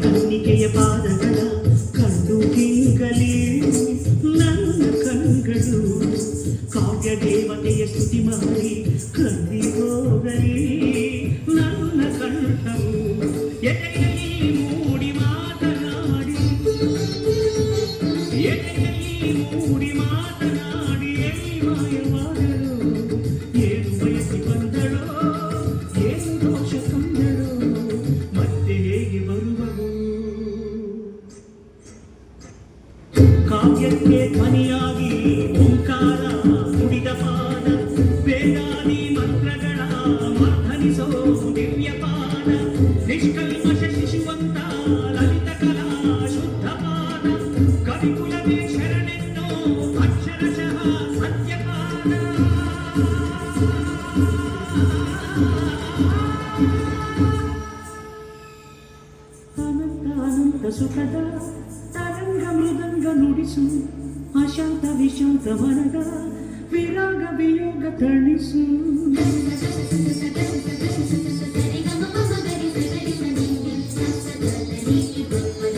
ಕನ್ನಿಕೆಯ ಪಾದಗಳ ಕಂಡು ಕಿಂಕಲಿ ನನ್ನ ಕಣ್ಗಳು ಕಾವ್ಯ ದೇವತೆಯ ಸ್ತುತಿ ಮಾಡಿ ಕಂದಿ ಹೋಗಲಿ ನನ್ನ ಕಂಠವು ಎದೆಯಲ್ಲಿ ಮೂಡಿ ಮಾತನಾಡಿ ಎಲ್ಲಿ ಮಾಯವಾದಳು ಏನು ಬಯಸಿ ಬಂದಳೋ ಏನು ದೋಷ ತಂದಳೋ ಮತ್ತೆ ಹೇಗೆ ಬರುವಳು ಕಾವ್ಯಕ್ಕೆ ಧ್ವನಿಯಾಗಿ ಓಂಕಾರ ನುಡಿದ ಪಾದ ವೇದಾದಿ ಮಂತ್ರಗಳ ಮರ್ಧನಿಸೋ ದಿವ್ಯ ಪಾದ ನಿಷ್ಕಲ್ಮಶ ಶಿಶುವಂತ ಲಲಿತ ಕಲಾ ಶುದ್ಧ ಪಾದ ಕವಿಕುಲವೇ ಶರಣೆನ್ನೋ ಅಕ್ಷರಶಃ ಸತ್ಯಪಾದ ಅನಂತ ಸುಖದ ತರಂಗ ಮೃದಂಗ ನುಡಿಸು ಅಶಾಂತ ವಿಶಾಂತ ಮನದ ವಿರಾಗ ವಿಯೋಗ ತಣಿಸು ಸರಿ